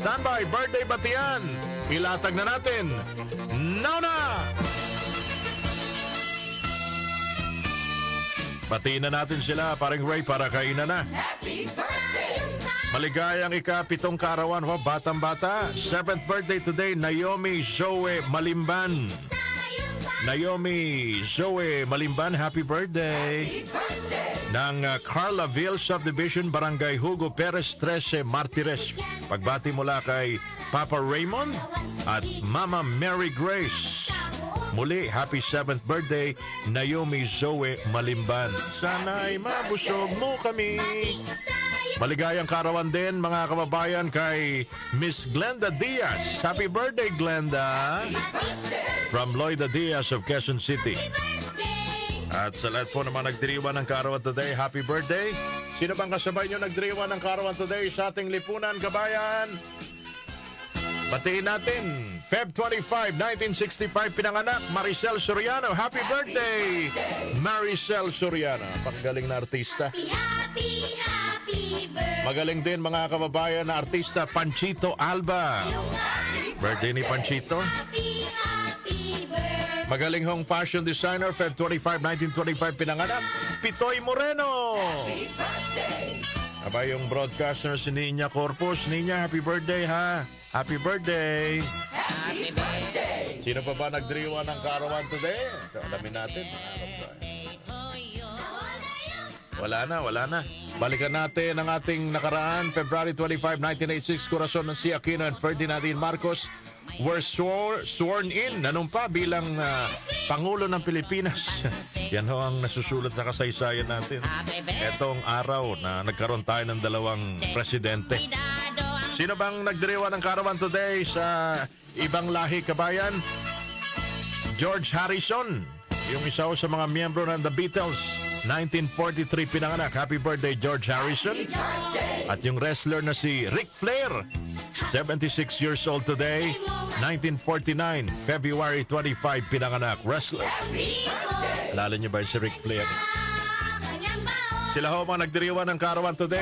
Standby, birthday batian. Ilatag na natin. Now na! Batiin na natin sila, paring Ray, para kainan na. Maligayang ika-7 kaarawan, batang-bata. 7th birthday today, Naomi Zoe Malimban. Naomi Zoe Malimban, happy birthday! Ng Carlaville Subdivision, Barangay Hugo Perez 13 Martires. Pagbati mula kay Papa Raymond at Mama Mary Grace. Muli, happy 7th birthday, Naomi Zoe Malimban. Sana'y mabusog mo kami. Maligayang karawan din, mga kababayan, kay Miss Glenda Diaz. Happy birthday, Glenda! From Loida Diaz of Quezon City. At sa lahat po naman nagdiriwan ng karawan today, happy birthday! Sino bang kasabay nyo nagdiriwan ng karawan today sa ating lipunan, kabayan? Batiin natin, Feb 25, 1965, pinanganak, Maricel Soriano. Happy birthday, Maricel Soriano. Paggaling na artista. Happy birthday. Magaling din, mga kababayan, na artista, Panchito Alba. Birthday ni Panchito. Happy birthday. Magaling hong fashion designer, Feb 25, 1925, pinanganak, Pitoy Moreno. Aba, yung broadcaster si Nina Corpus. Nina, happy birthday, ha? Happy birthday! Happy birthday. Sino pa ba nagdiriwan ng karawan today? Alamin natin. Wala na. Balikan natin ang ating nakaraan. February 25, 1986, Corazon ng si Aquino and Ferdinand Marcos were sworn in. Nanumpa bilang Pangulo ng Pilipinas. Yan ho ang nasusulat sa kasaysayan natin. Etong araw na nagkaroon tayo ng dalawang presidente. Sino bang nagdiriwan ng karawan today sa ibang lahi, kabayan? George Harrison, yung isa sa mga miyembro ng The Beatles. 1943 pinanganak. Happy birthday, George Harrison. At yung wrestler na si Ric Flair, 76 years old today. 1949, February 25 pinanganak. Wrestler. Alala niyo ba si Ric Flair? Sila ho mga nagdiriwan ng karawan today.